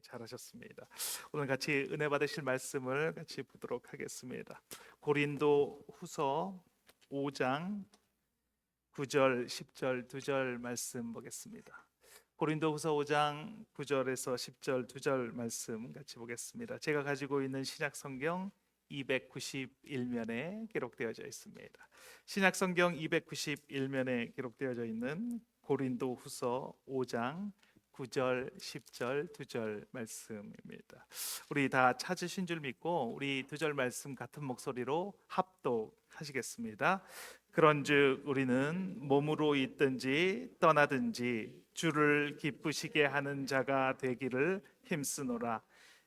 잘하셨습니다. 오늘 같이 은혜 받으실 말씀을 같이 보도록 하겠습니다. 고린도 후서 5장 9절 10절 2절 말씀 보겠습니다. 고린도 후서 5장 9절에서 10절 2절 말씀 같이 보겠습니다. 제가 가지고 있는 신약 성경 291면에 기록되어져 있습니다. 신약 성경 291면에 기록되어져 있는 고린도 후서 5장 9절, 10절, 2절 말씀입니다. 우리 다 찾으신 줄 믿고 우리 2절 말씀 같은 목소리로 합독하시겠습니다. 그런즉 우리는 몸으로 있든지 떠나든지 주를 기쁘시게 하는 자가 되기를 힘쓰노라.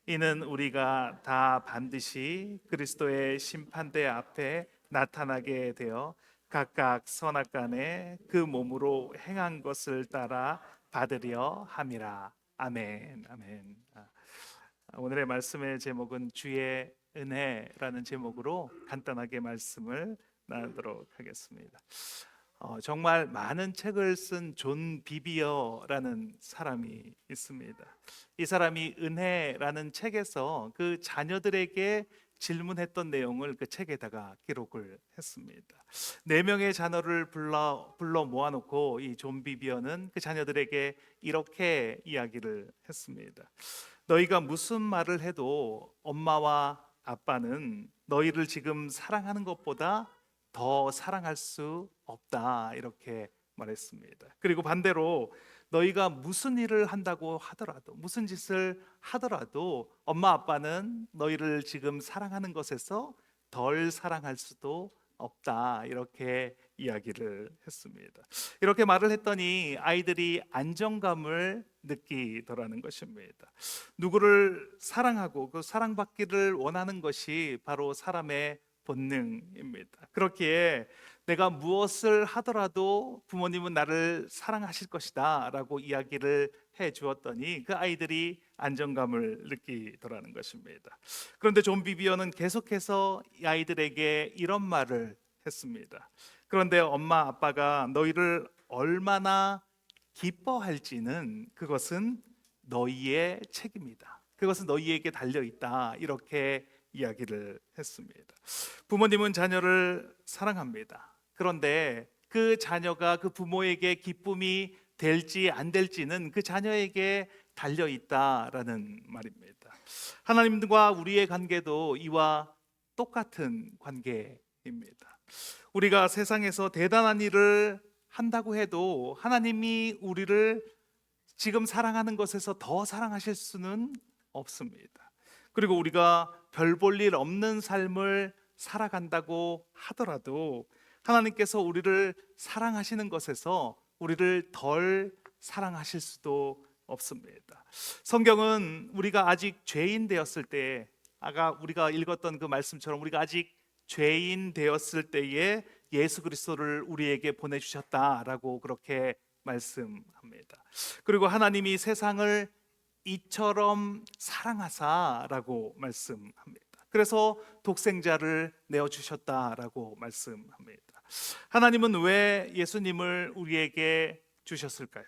이는 우리가 다 반드시 그리스도의 심판대 앞에 나타나게 되어 각각 선악간에 그 몸으로 행한 것을 따라 받으려 함이라. 아멘. 아멘. 오늘의 말씀의 제목은 주의 은혜라는 제목으로 간단하게 말씀을 나누도록 하겠습니다. 정말 많은 책을 쓴 존 비비어라는 사람이 있습니다. 이 사람이 은혜라는 책에서 그 자녀들에게 질문했던 내용을 그 책에다가 기록을 했습니다. 4명의 자녀를 불러 모아놓고 이 존 비비어는 그 자녀들에게 이렇게 이야기를 했습니다. 너희가 무슨 말을 해도 엄마와 아빠는 너희를 지금 사랑하는 것보다 더 사랑할 수 없다, 이렇게 말했습니다. 그리고 반대로 너희가 무슨 일을 한다고 하더라도, 무슨 짓을 하더라도 엄마 아빠는 너희를 지금 사랑하는 것에서 덜 사랑할 수도 없다, 이렇게 이야기를 했습니다. 이렇게 말을 했더니 아이들이 안정감을 느끼더라는 것입니다. 누구를 사랑하고 그 사랑받기를 원하는 것이 바로 사람의 본능입니다. 그렇기에 내가 무엇을 하더라도 부모님은 나를 사랑하실 것이다 라고 이야기를 해 주었더니 그 아이들이 안정감을 느끼더라는 것입니다. 그런데 존 비비어는 계속해서 이 아이들에게 이런 말을 했습니다. 그런데 엄마 아빠가 너희를 얼마나 기뻐할지는 그것은 너희의 책임이다. 그것은 너희에게 달려있다. 이렇게 이야기를 했습니다. 부모님은 자녀를 사랑합니다. 그런데 그 자녀가 그 부모에게 기쁨이 될지 안 될지는 그 자녀에게 달려 있다라는 말입니다. 하나님과 우리의 관계도 이와 똑같은 관계입니다. 우리가 세상에서 대단한 일을 한다고 해도 하나님이 우리를 지금 사랑하는 것에서 더 사랑하실 수는 없습니다. 그리고 우리가 별 볼 일 없는 삶을 살아간다고 하더라도 하나님께서 우리를 사랑하시는 것에서 우리를 덜 사랑하실 수도 없습니다. 성경은 우리가 아직 죄인 되었을 때, 아까 우리가 읽었던 그 말씀처럼 우리가 아직 죄인 되었을 때에 예수 그리스도를 우리에게 보내주셨다라고 그렇게 말씀합니다. 그리고 하나님이 세상을 이처럼 사랑하사라고 말씀합니다. 그래서 독생자를 내어주셨다라고 말씀합니다. 하나님은 왜 예수님을 우리에게 주셨을까요?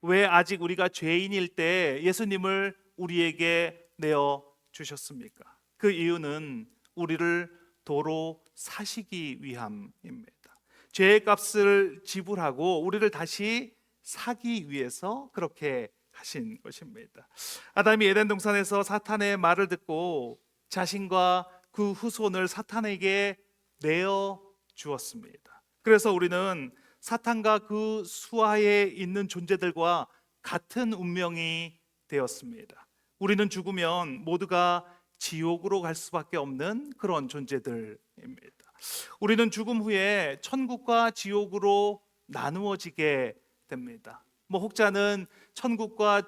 왜 아직 우리가 죄인일 때 예수님을 우리에게 내어주셨습니까? 그 이유는 우리를 도로 사시기 위함입니다. 죄의 값을 지불하고 우리를 다시 사기 위해서 그렇게 하신 것입니다. 아담이 에덴 동산에서 사탄의 말을 듣고 자신과 그 후손을 사탄에게 내어 주었습니다. 그래서 우리는 사탄과 그 수하에 있는 존재들과 같은 운명이 되었습니다. 우리는 죽으면 모두가 지옥으로 갈 수밖에 없는 그런 존재들입니다. 우리는 죽음 후에 천국과 지옥으로 나누어지게 됩니다. 혹자는 천국과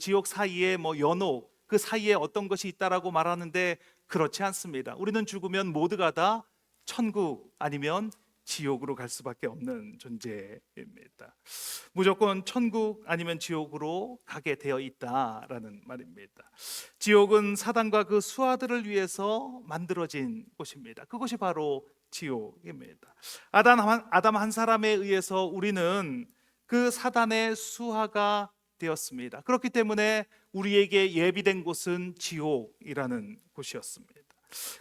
지옥 사이에 연옥, 그 사이에 어떤 것이 있다라고 말하는데 그렇지 않습니다. 우리는 죽으면 모두가 다 천국 아니면 지옥으로 갈 수밖에 없는 존재입니다. 무조건 천국 아니면 지옥으로 가게 되어 있다라는 말입니다. 지옥은 사단과 그 수하들을 위해서 만들어진 곳입니다. 그것이 바로 지옥입니다. 아담 한 사람에 의해서 우리는 그 사단의 수하가 되었습니다. 그렇기 때문에 우리에게 예비된 곳은 지옥이라는 곳이었습니다.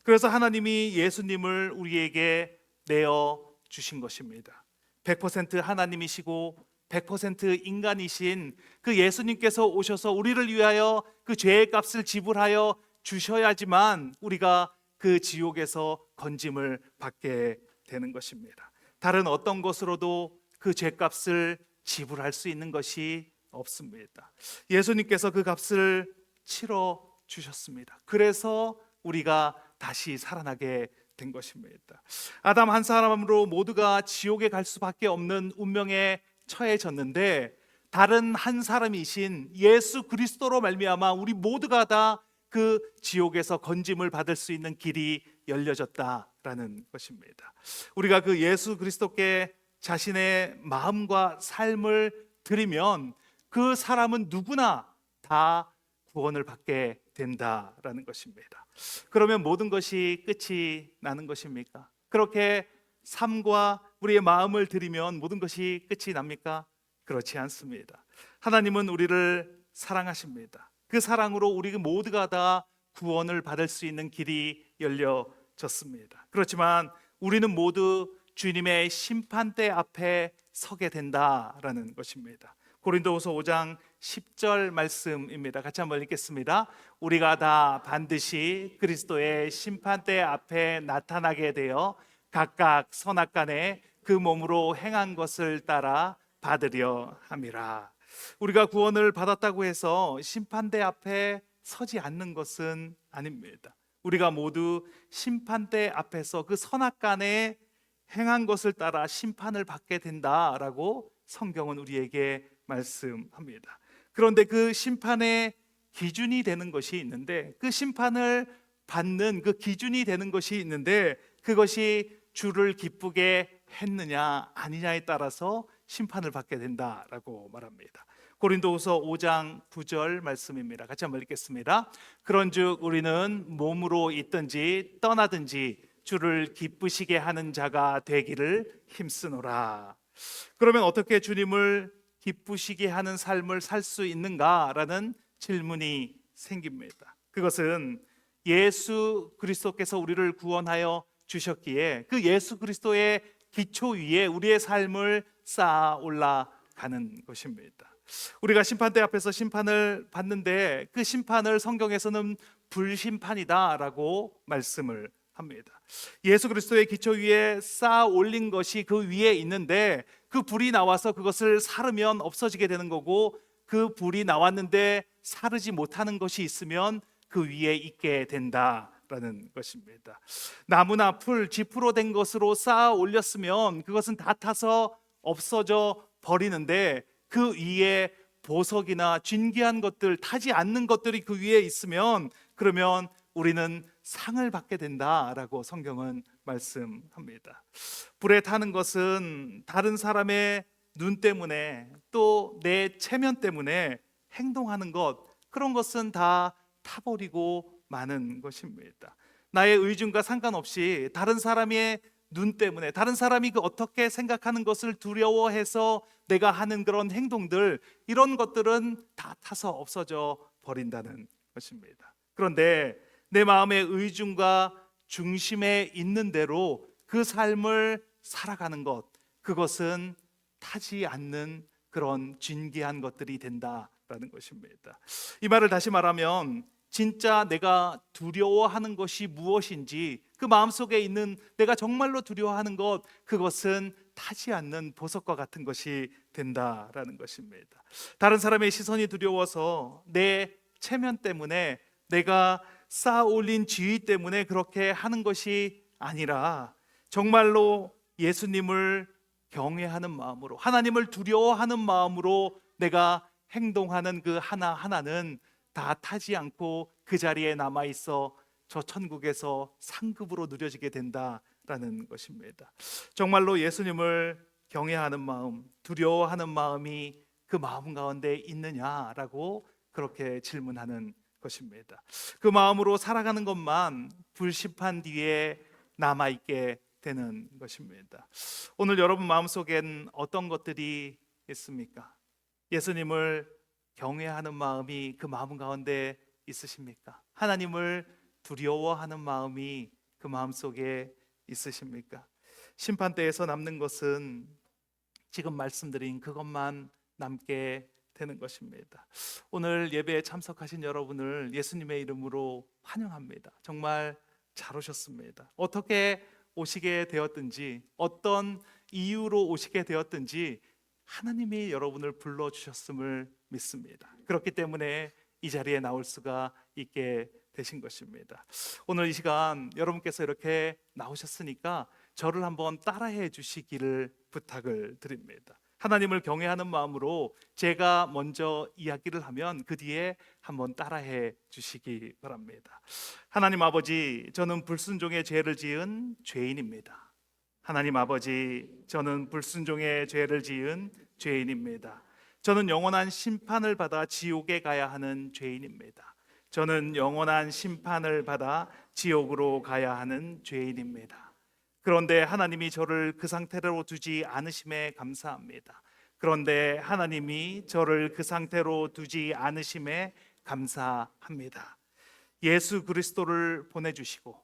그래서 하나님이 예수님을 우리에게 내어 주신 것입니다. 100% 하나님이시고 100% 인간이신 그 예수님께서 오셔서 우리를 위하여 그 죄의 값을 지불하여 주셔야지만 우리가 그 지옥에서 건짐을 받게 되는 것입니다. 다른 어떤 것으로도 그 죄값을 지불할 수 있는 것이 없습니다. 예수님께서 그 값을 치러 주셨습니다. 그래서 우리가 다시 살아나게 된 것입니다. 아담 한 사람으로 모두가 지옥에 갈 수밖에 없는 운명에 처해졌는데 다른 한 사람이신 예수 그리스도로 말미암아 우리 모두가 다 그 지옥에서 건짐을 받을 수 있는 길이 열려졌다라는 것입니다. 우리가 그 예수 그리스도께 자신의 마음과 삶을 드리면 그 사람은 누구나 다 구원을 받게 된다라는 것입니다. 그러면 모든 것이 끝이 나는 것입니까? 그렇게 삶과 우리의 마음을 드리면 모든 것이 끝이 납니까? 그렇지 않습니다. 하나님은 우리를 사랑하십니다. 그 사랑으로 우리 모두가 다 구원을 받을 수 있는 길이 열려졌습니다. 그렇지만 우리는 모두 주님의 심판대 앞에 서게 된다라는 것입니다. 고린도후서 5장 10절 말씀입니다. 같이 한번 읽겠습니다. 우리가 다 반드시 그리스도의 심판대 앞에 나타나게 되어 각각 선악간에 그 몸으로 행한 것을 따라 받으려 함이라. 우리가 구원을 받았다고 해서 심판대 앞에 서지 않는 것은 아닙니다. 우리가 모두 심판대 앞에서 그 선악간에 행한 것을 따라 심판을 받게 된다라고 성경은 우리에게 말씀합니다. 그런데 그 심판의 기준이 되는 것이 있는데 그 심판을 받는 그 기준이 되는 것이 있는데 그것이 주를 기쁘게 했느냐 아니냐에 따라서 심판을 받게 된다라고 말합니다. 고린도후서 5장 9절 말씀입니다. 같이 한번 읽겠습니다. 그런즉 우리는 몸으로 있든지 떠나든지 주를 기쁘시게 하는 자가 되기를 힘쓰노라. 그러면 어떻게 주님을 기쁘시게 하는 삶을 살 수 있는가라는 질문이 생깁니다. 그것은 예수 그리스도께서 우리를 구원하여 주셨기에 그 예수 그리스도의 기초 위에 우리의 삶을 쌓아 올라가는 것입니다. 우리가 심판대 앞에서 심판을 받는데 그 심판을 성경에서는 불심판이다라고 말씀을 합니다. 예수 그리스도의 기초 위에 쌓아 올린 것이 그 위에 있는데 그 불이 나와서 그것을 사르면 없어지게 되는 거고 그 불이 나왔는데 사르지 못하는 것이 있으면 그 위에 있게 된다라는 것입니다. 나무나 풀, 지프로 된 것으로 쌓아 올렸으면 그것은 다 타서 없어져 버리는데 그 위에 보석이나 진귀한 것들, 타지 않는 것들이 그 위에 있으면 그러면 우리는 상을 받게 된다라고 성경은 말씀합니다. 불에 타는 것은 다른 사람의 눈 때문에 또 내 체면 때문에 행동하는 것, 그런 것은 다 타버리고 마는 것입니다. 나의 의중과 상관없이 다른 사람의 눈 때문에 다른 사람이 그 어떻게 생각하는 것을 두려워해서 내가 하는 그런 행동들, 이런 것들은 다 타서 없어져 버린다는 것입니다. 그런데 내 마음의 의중과 중심에 있는 대로 그 삶을 살아가는 것, 그것은 타지 않는 그런 진귀한 것들이 된다라는 것입니다. 이 말을 다시 말하면 진짜 내가 두려워하는 것이 무엇인지 그 마음속에 있는 내가 정말로 두려워하는 것, 그것은 타지 않는 보석과 같은 것이 된다라는 것입니다. 다른 사람의 시선이 두려워서 내 체면 때문에 내가 쌓아 올린 지위 때문에 그렇게 하는 것이 아니라 정말로 예수님을 경외하는 마음으로, 하나님을 두려워하는 마음으로 내가 행동하는 그 하나하나는 다 타지 않고 그 자리에 남아 있어 저 천국에서 상급으로 누려지게 된다라는 것입니다. 정말로 예수님을 경외하는 마음, 두려워하는 마음이 그 마음 가운데 있느냐라고 그렇게 질문하는 것입니다. 그 마음으로 살아가는 것만 불심판 뒤에 남아 있게 되는 것입니다. 오늘 여러분 마음속엔 어떤 것들이 있습니까? 예수님을 경외하는 마음이 그 마음 가운데 있으십니까? 하나님을 두려워하는 마음이 그 마음 속에 있으십니까? 심판대에서 남는 것은 지금 말씀드린 그것만 남게 되는 것입니다. 오늘 예배에 참석하신 여러분을 예수님의 이름으로 환영합니다. 정말 잘 오셨습니다. 어떻게 오시게 되었든지, 어떤 이유로 오시게 되었든지 하나님이 여러분을 불러주셨음을 믿습니다. 그렇기 때문에 이 자리에 나올 수가 있게 되신 것입니다. 오늘 이 시간 여러분께서 이렇게 나오셨으니까 저를 한번 따라해 주시기를 부탁을 드립니다. 하나님을 경외하는 마음으로 제가 먼저 이야기를 하면 그 뒤에 한번 따라해 주시기 바랍니다. 하나님 아버지, 저는 불순종의 죄를 지은 죄인입니다. 하나님 아버지, 저는 불순종의 죄를 지은 죄인입니다. 저는 영원한 심판을 받아 지옥에 가야 하는 죄인입니다. 저는 영원한 심판을 받아 지옥으로 가야 하는 죄인입니다. 그런데 하나님이 저를 그 상태로 두지 않으심에 감사합니다. 그런데 하나님이 저를 그 상태로 두지 않으심에 감사합니다. 예수 그리스도를 보내주시고,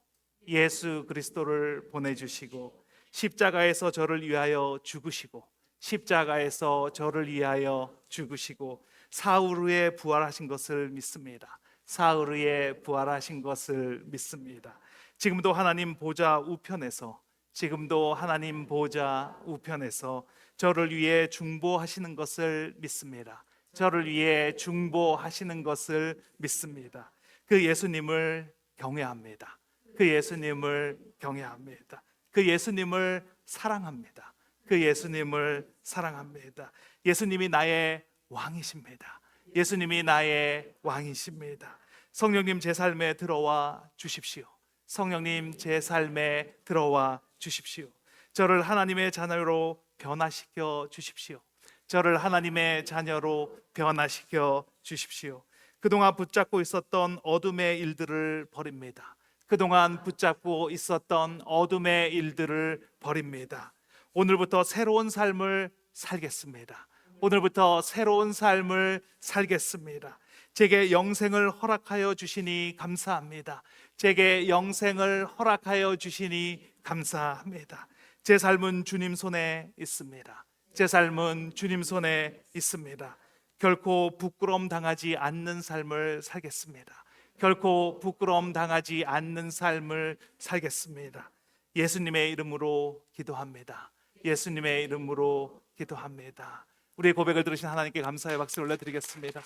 예수 그리스도를 보내주시고, 십자가에서 저를 위하여 죽으시고, 십자가에서 저를 위하여 죽으시고, 사흘 후에 부활하신 것을 믿습니다. 사흘 후에 부활하신 것을 믿습니다. 지금도 하나님 보좌 우편에서, 지금도 하나님 보좌 우편에서 저를 위해 중보하시는 것을 믿습니다. 저를 위해 중보하시는 것을 믿습니다. 그 예수님을 경외합니다. 그 예수님을 경외합니다. 그 예수님을 사랑합니다. 그 예수님을 사랑합니다. 예수님이 나의 왕이십니다. 예수님이 나의 왕이십니다. 성령님 제 삶에 들어와 주십시오. 성령님 제 삶에 들어와 주십시오. 저를 하나님의 자녀로 변화시켜 주십시오. 저를 하나님의 자녀로 변화시켜 주십시오. 그동안 붙잡고 있었던 어둠의 일들을 버립니다. 그동안 붙잡고 있었던 어둠의 일들을 버립니다. 오늘부터 새로운 삶을 살겠습니다. 오늘부터 새로운 삶을 살겠습니다. 제게 영생을 허락하여 주시니 감사합니다. 제게 영생을 허락하여 주시니 감사합니다. 제 삶은 주님 손에 있습니다. 제 삶은 주님 손에 있습니다. 결코 부끄러움 당하지 않는 삶을 살겠습니다. 결코 부끄러움 당하지 않는 삶을 살겠습니다. 예수님의 이름으로 기도합니다. 예수님의 이름으로 기도합니다. 우리의 고백을 들으신 하나님께 감사의 박수를 올려드리겠습니다.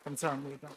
감사합니다.